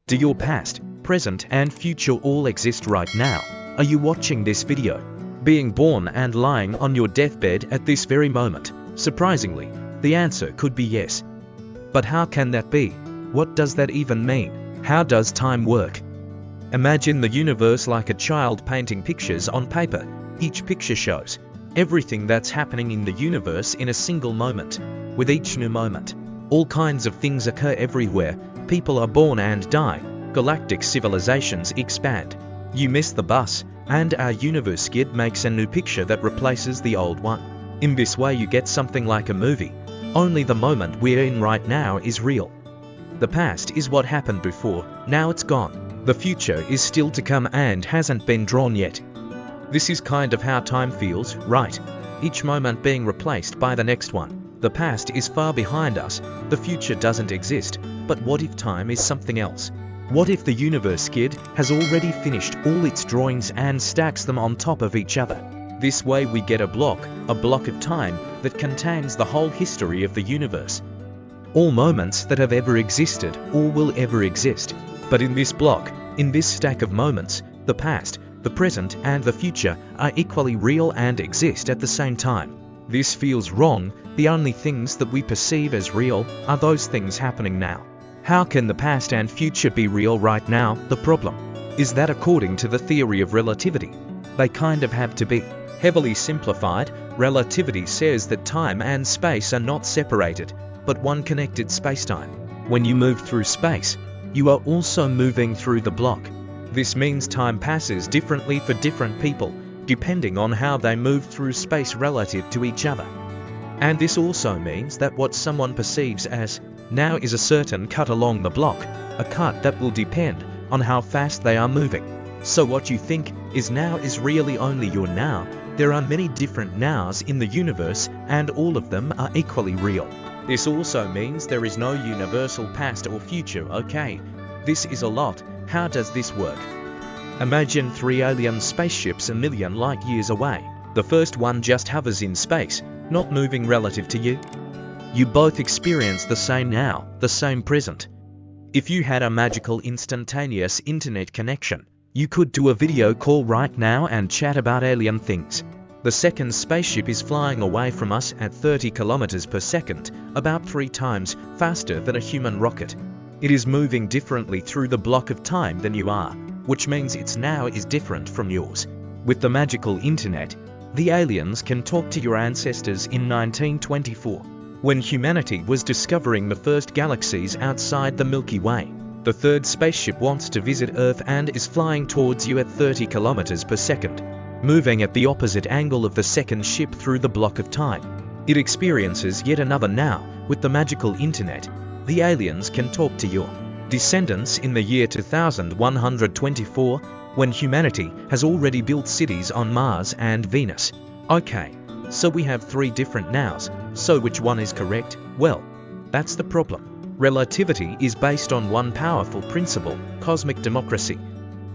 Do your past, present and future all exist right now? Are you watching this video? Being born and lying on your deathbed at this very moment? Surprisingly, the answer could be yes. But how can that be? What does that even mean? How does time work? Imagine the universe like a child painting pictures on paper. Each picture shows everything that's happening in the universe in a single moment. With each new moment, all kinds of things occur everywhere. People are born and die. Galactic civilizations expand. You miss the bus, and our universe skid makes a new picture that replaces the old one. In this way you get something like a movie. Only the moment we're in right now is real. The past is what happened before, now it's gone. The future is still to come and hasn't been drawn yet. This is kind of how time feels, right? Each moment being replaced by the next one. The past is far behind us, the future doesn't exist. But what if time is something else? What if the universe skid has already finished all its drawings and stacks them on top of each other? This way we get a block of time that contains the whole history of the universe. All moments that have ever existed or will ever exist. But in this block, in this stack of moments, the past, the present and the future are equally real and exist at the same time. This feels wrong. The only things that we perceive as real are those things happening now. How can the past and future be real right now? The problem is that according to the theory of relativity, they kind of have to be. Heavily simplified, relativity says that time and space are not separated, but one connected spacetime. When you move through space, you are also moving through the block. This means time passes differently for different people, depending on how they move through space relative to each other. And this also means that what someone perceives as now is a certain cut along the block, a cut that will depend on how fast they are moving. So what you think is now is really only your now. There are many different nows in the universe and all of them are equally real. This also means there is no universal past or future. Okay, this is a lot. How does this work? Imagine 3 alien spaceships a million light years away. The first one just hovers in space, not moving relative to you. You both experience the same now, the same present. If you had a magical instantaneous internet connection, you could do a video call right now and chat about alien things. The second spaceship is flying away from us at 30 kilometers per second, about 3 times faster than a human rocket. It is moving differently through the block of time than you are, which means its now is different from yours. With the magical internet, the aliens can talk to your ancestors in 1924, when humanity was discovering the first galaxies outside the Milky Way. The third spaceship wants to visit Earth and is flying towards you at 30 kilometers per second, moving at the opposite angle of the second ship through the block of time. It experiences yet another now. With the magical internet, the aliens can talk to your descendants in the year 2124, when humanity has already built cities on Mars and Venus. Okay, so we have 3 different nows, so which one is correct? Well, that's the problem. Relativity is based on one powerful principle, cosmic democracy.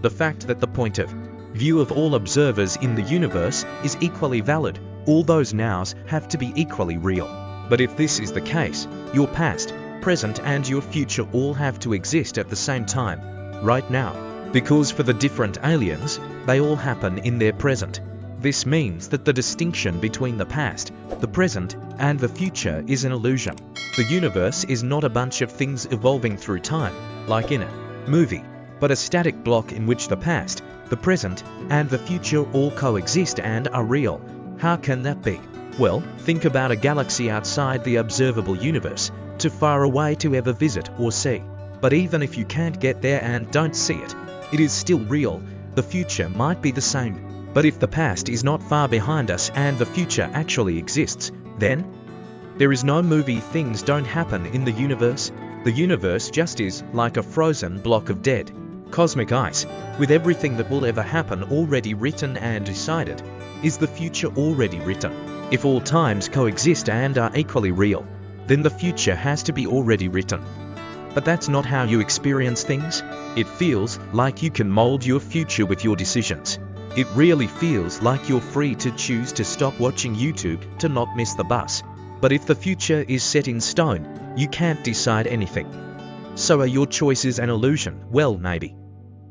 The fact that the point of view of all observers in the universe is equally valid. All those nows have to be equally real. But if this is the case, your past, present and your future all have to exist at the same time, right now. Because for the different aliens, they all happen in their present. This means that the distinction between the past, the present, and the future is an illusion. The universe is not a bunch of things evolving through time, like in a movie, but a static block in which the past, the present, and the future all coexist and are real. How can that be? Well, think about a galaxy outside the observable universe, too far away to ever visit or see. But even if you can't get there and don't see it, it is still real. The future might be the same. But if the past is not far behind us and the future actually exists, then there is no movie. Things don't happen in the universe. The universe just is like a frozen block of dead cosmic ice, with everything that will ever happen already written and decided. Is the future already written? If all times coexist and are equally real, then the future has to be already written. But that's not how you experience things. It feels like you can mold your future with your decisions. It really feels like you're free to choose to stop watching YouTube to not miss the bus. But if the future is set in stone, you can't decide anything. So are your choices an illusion? Well, maybe.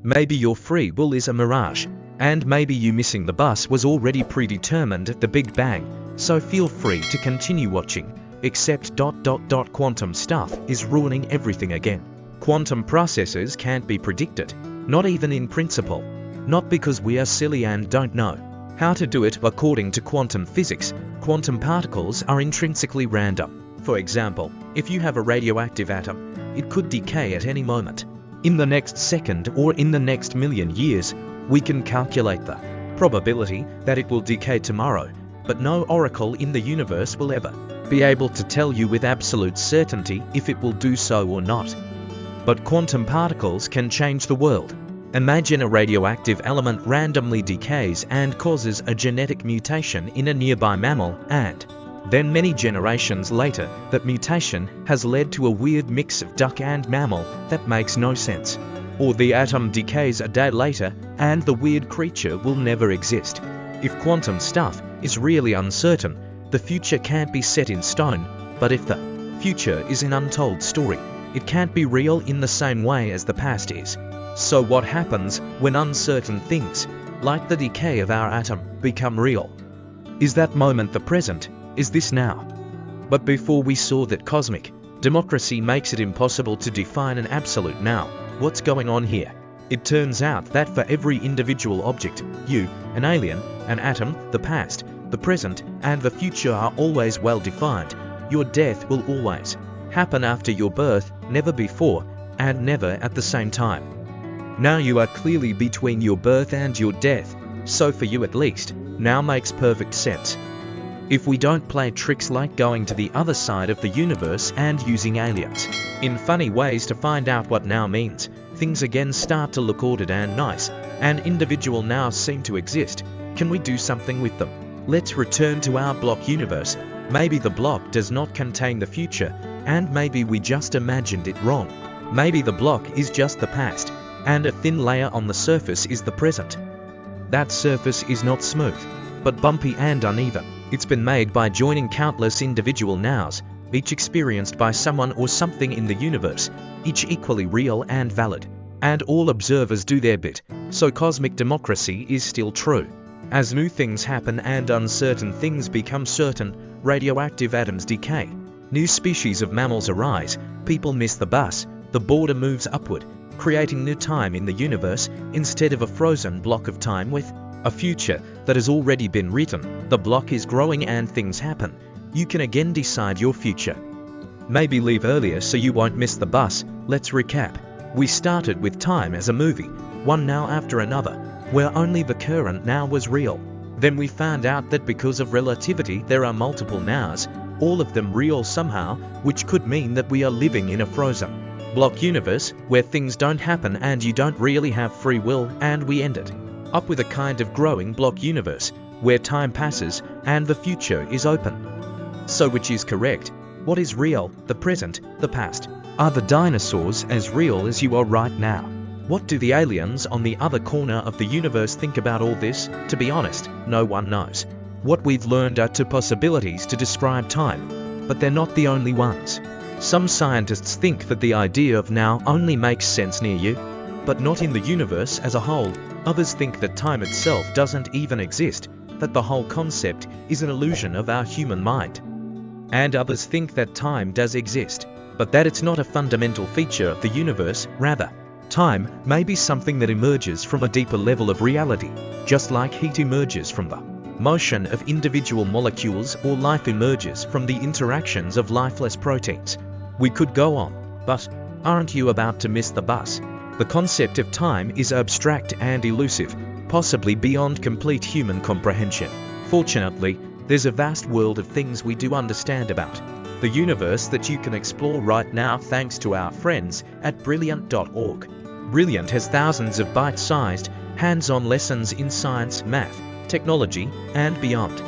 Maybe your free will is a mirage, and maybe you missing the bus was already predetermined at the Big Bang, so feel free to continue watching, except ... quantum stuff is ruining everything again. Quantum processes can't be predicted, not even in principle. Not because we are silly and don't know how to do it. According to quantum physics, quantum particles are intrinsically random. For example, if you have a radioactive atom, it could decay at any moment. In the next second or in the next million years, we can calculate the probability that it will decay tomorrow, but no oracle in the universe will ever be able to tell you with absolute certainty if it will do so or not. But quantum particles can change the world. Imagine a radioactive element randomly decays and causes a genetic mutation in a nearby mammal, and then many generations later, that mutation has led to a weird mix of duck and mammal that makes no sense. Or the atom decays a day later, and the weird creature will never exist. If quantum stuff is really uncertain, the future can't be set in stone, but if the future is an untold story, it can't be real in the same way as the past is. So what happens when uncertain things, like the decay of our atom, become real? Is that moment the present? Is this now? But before we saw that cosmic democracy makes it impossible to define an absolute now, what's going on here? It turns out that for every individual object, you, an alien, an atom, the past, the present, and the future are always well defined. Your death will always happen after your birth, never before, and never at the same time. Now you are clearly between your birth and your death, so for you at least, now makes perfect sense. If we don't play tricks like going to the other side of the universe and using aliens in funny ways to find out what now means, things again start to look ordered and nice, and individual nows seem to exist. Can we do something with them? Let's return to our block universe. Maybe the block does not contain the future, and maybe we just imagined it wrong. Maybe the block is just the past, and a thin layer on the surface is the present. That surface is not smooth, but bumpy and uneven. It's been made by joining countless individual nows, each experienced by someone or something in the universe, each equally real and valid. And all observers do their bit, so cosmic democracy is still true. As new things happen and uncertain things become certain, radioactive atoms decay, new species of mammals arise, people miss the bus, the border moves upward, creating new time in the universe instead of a frozen block of time with a future that has already been written. The block is growing and things happen. You can again decide your future. Maybe leave earlier so you won't miss the bus. Let's recap. We started with time as a movie, one now after another, where only the current now was real. Then we found out that because of relativity there are multiple nows, all of them real somehow, which could mean that we are living in a frozen block universe where things don't happen and you don't really have free will, and we ended up with a kind of growing block universe where time passes and the future is open. So which is correct? What is real, the present, the past? Are the dinosaurs as real as you are right now? What do the aliens on the other corner of the universe think about all this? To be honest, no one knows. What we've learned are two possibilities to describe time, but they're not the only ones. Some scientists think that the idea of now only makes sense near you, but not in the universe as a whole. Others think that time itself doesn't even exist, that the whole concept is an illusion of our human mind. And others think that time does exist, but that it's not a fundamental feature of the universe. Rather, time may be something that emerges from a deeper level of reality, just like heat emerges from the motion of individual molecules or life emerges from the interactions of lifeless proteins. We could go on, but aren't you about to miss the bus? The concept of time is abstract and elusive, possibly beyond complete human comprehension. Fortunately, there's a vast world of things we do understand about the universe that you can explore right now thanks to our friends at Brilliant.org. Brilliant has thousands of bite-sized, hands-on lessons in science, math, technology, and beyond.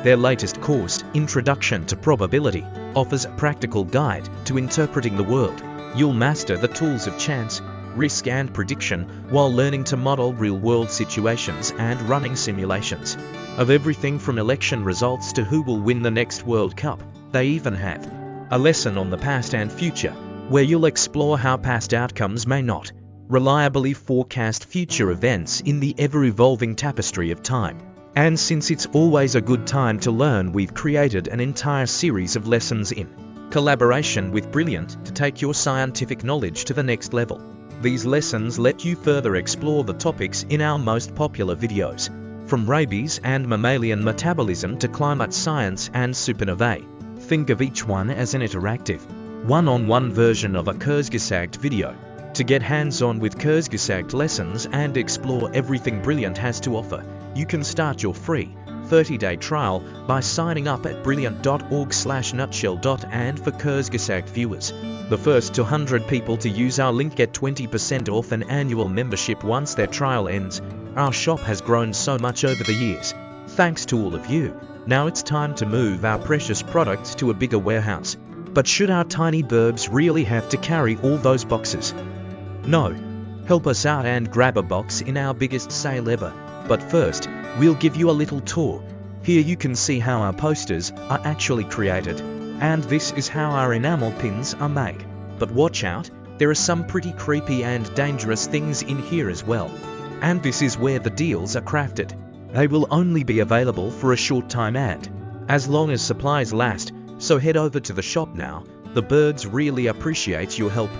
Their latest course, Introduction to Probability, offers a practical guide to interpreting the world. You'll master the tools of chance, risk, and prediction while learning to model real-world situations and running simulations of everything from election results to who will win the next World Cup. They even have a lesson on the past and future, where you'll explore how past outcomes may not reliably forecast future events in the ever-evolving tapestry of time. And since it's always a good time to learn, we've created an entire series of lessons in collaboration with Brilliant to take your scientific knowledge to the next level. These lessons let you further explore the topics in our most popular videos, from rabies and mammalian metabolism to climate science and supernovae. Think of each one as an interactive, one-on-one version of a Kurzgesagt video. To get hands-on with Kurzgesagt lessons and explore everything Brilliant has to offer, you can start your free 30-day trial by signing up at brilliant.org/nutshell. And for Kurzgesagt viewers, the first 200 people to use our link get 20% off an annual membership once their trial ends. Our shop has grown so much over the years, thanks to all of you. Now it's time to move our precious products to a bigger warehouse. But should our tiny burbs really have to carry all those boxes? No. Help us out and grab a box in our biggest sale ever. But first, we'll give you a little tour. Here you can see how our posters are actually created, and this is how our enamel pins are made. But watch out, there are some pretty creepy and dangerous things in here as well. And this is where the deals are crafted. They will only be available for a short time and as long as supplies last, so head over to the shop now. The birds really appreciate your help.